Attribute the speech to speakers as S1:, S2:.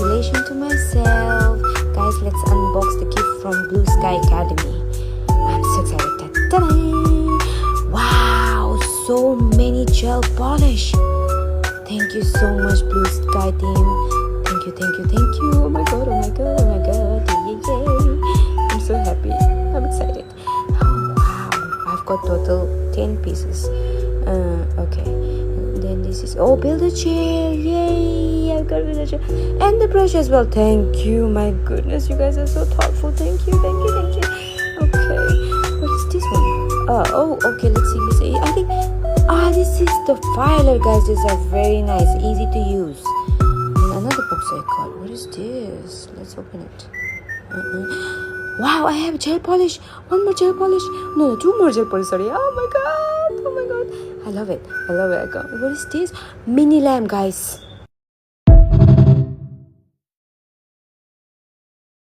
S1: congratulations to myself. Guys, let's unbox the gift from BlueSky Academy. I'm so excited. Ta-da! Wow, so many gel polish. Thank you so much, BlueSky team. Thank you. Oh my god. Yay. I'm so happy. I'm excited. Oh, wow. I've got total 10 pieces. Okay. Then this is build a chair. Yay. I've got a build a chair. And the brush as well. Thank you. My goodness, you guys are so thoughtful. Thank you. Okay. What is this one? Okay. Let's see. I think this is the filer, guys. These are very nice, easy to use. And another box I got. What is this? Let's open it. Wow, I have gel polish. One more gel polish. No, two more gel polish. Sorry. Oh my god. I love it. What is this? Mini lamp, guys.